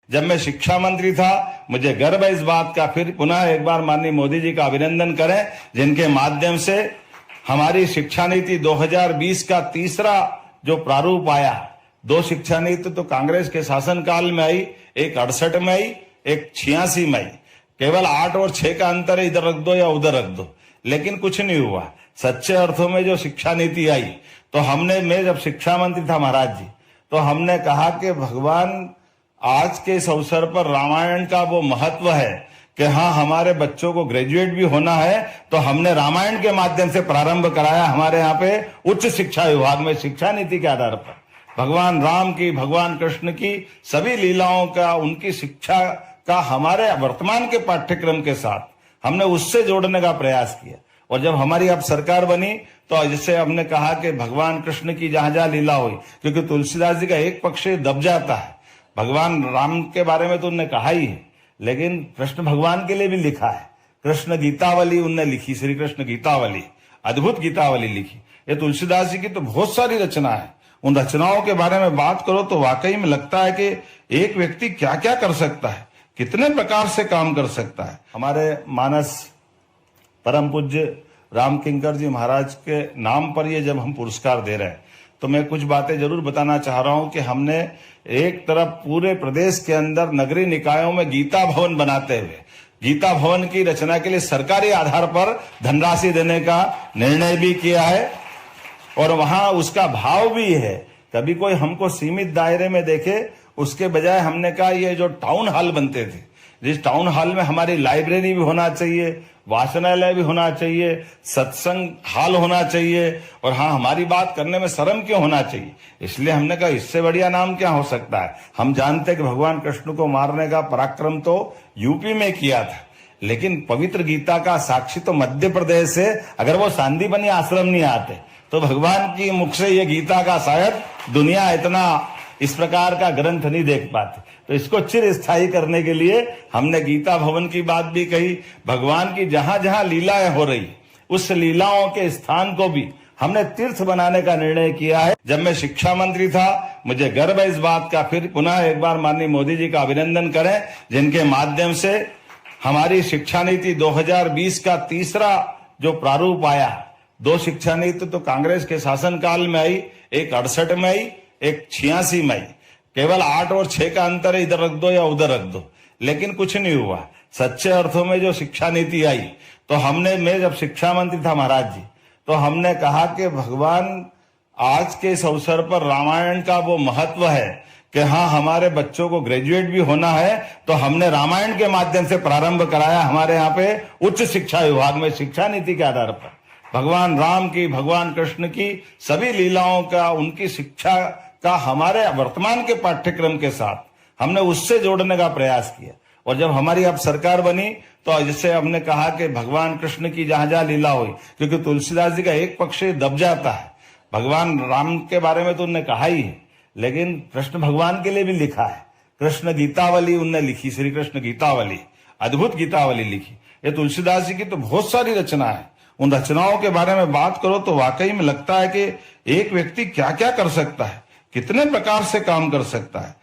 जब मैं शिक्षा मंत्री था, मुझे गर्व है इस बात का। फिर पुनः एक बार माननीय मोदी जी का अभिनंदन करें, जिनके माध्यम से हमारी शिक्षा नीति 2020 का तीसरा जो प्रारूप आया। 2 शिक्षा नीति तो कांग्रेस के शासनकाल में आई, एक 68 में आई, एक 86 में आई। केवल 8 और 6 का अंतर है, इधर रख दो या उधर रख दो, लेकिन कुछ नहीं हुआ। सच्चे अर्थों में जो शिक्षा नीति आई, तो मैं जब शिक्षा मंत्री था महाराज जी, तो हमने कहा कि भगवान आज के इस अवसर पर रामायण का वो महत्व है कि हाँ, हमारे बच्चों को ग्रेजुएट भी होना है, तो हमने रामायण के माध्यम से प्रारंभ कराया हमारे यहाँ पे उच्च शिक्षा विभाग में। शिक्षा नीति के आधार पर भगवान राम की, भगवान कृष्ण की सभी लीलाओं का, उनकी शिक्षा का हमारे वर्तमान के पाठ्यक्रम के साथ हमने उससे जोड़ने का प्रयास किया। और जब हमारी अब सरकार बनी, तो जैसे हमने कहा कि भगवान कृष्ण की जहां जहां लीला हुई, क्योंकि तुलसीदास जी का एक पक्ष दब जाता है। भगवान राम के बारे में तो उन्होंने कहा ही है, लेकिन कृष्ण भगवान के लिए भी लिखा है। कृष्ण गीतावली उनने लिखी, श्री कृष्ण गीतावली, अद्भुत गीतावली लिखी। ये तुलसीदास जी की तो बहुत सारी रचना है। उन रचनाओं के बारे में बात करो तो वाकई में लगता है कि एक व्यक्ति क्या क्या कर सकता है, कितने प्रकार से काम कर सकता है। हमारे मानस परम पूज्य राम किंकर जी महाराज के नाम पर ये जब हम पुरस्कार दे रहे हैं, तो मैं कुछ बातें जरूर बताना चाह रहा हूं कि हमने एक तरफ पूरे प्रदेश के अंदर नगरीय निकायों में गीता भवन बनाते हुए गीता भवन की रचना के लिए सरकारी आधार पर धनराशि देने का निर्णय भी किया है, और वहां उसका भाव भी है। कभी कोई हमको सीमित दायरे में देखे, उसके बजाय हमने कहा ये जो टाउन हॉल बनते थे, जिस टाउन हॉल में हमारी लाइब्रेरी भी होना चाहिए, वाचनालय भी होना चाहिए, सत्संग हॉल होना चाहिए, और हाँ, हमारी बात करने में शर्म क्यों होना चाहिए। इसलिए हमने कहा इससे बढ़िया नाम क्या हो सकता है। हम जानते हैं कि भगवान कृष्ण को मारने का पराक्रम तो यूपी में किया था, लेकिन पवित्र गीता का साक्षी तो मध्य प्रदेश है। अगर वो सांदीपनी आश्रम नहीं आते, तो भगवान की मुख से ये गीता का शायद दुनिया इतना इस प्रकार का ग्रंथ नहीं देख पाते। तो इसको चिर स्थायी करने के लिए हमने गीता भवन की बात भी कही। भगवान की जहां जहां लीलाएं हो रही, उस लीलाओं के स्थान को भी हमने तीर्थ बनाने का निर्णय किया है। जब मैं शिक्षा मंत्री था, मुझे गर्व है इस बात का। फिर पुनः एक बार माननीय मोदी जी का अभिनंदन करें, जिनके माध्यम से हमारी शिक्षा नीति 2020 का तीसरा जो प्रारूप आया। 2 शिक्षा नीति तो कांग्रेस के शासनकाल में आई, एक 68 में आई, एक 86 में आई। केवल 8 और 6 का अंतर है, इधर रख दो या उधर रख दो, लेकिन कुछ नहीं हुआ। सच्चे अर्थों में जो शिक्षा नीति आई, तो मैं जब शिक्षा मंत्री था महाराज जी, तो हमने कहा कि भगवान आज के इस अवसर पर रामायण का वो महत्व है कि हाँ, हमारे बच्चों को ग्रेजुएट भी होना है, तो हमने रामायण के माध्यम से प्रारंभ कराया हमारे यहाँ पे उच्च शिक्षा विभाग में। शिक्षा नीति के आधार पर भगवान राम की, भगवान कृष्ण की सभी लीलाओं का, उनकी शिक्षा का हमारे वर्तमान के पाठ्यक्रम के साथ हमने उससे जोड़ने का प्रयास किया। और जब हमारी अब सरकार बनी, तो जैसे हमने कहा कि भगवान कृष्ण की जहां जहां लीला हुई, क्योंकि तुलसीदास जी का एक पक्ष दब जाता है। भगवान राम के बारे में तो उन्होंने कहा ही है, लेकिन कृष्ण भगवान के लिए भी लिखा है। कृष्ण गीतावली उनने लिखी, श्री कृष्ण गीतावली, अद्भुत गीतावली लिखी। ये तुलसीदास जी की तो बहुत सारी रचना है। उन रचनाओं के बारे में बात करो तो वाकई में लगता है कि एक व्यक्ति क्या क्या कर सकता है, कितने प्रकार से काम कर सकता है।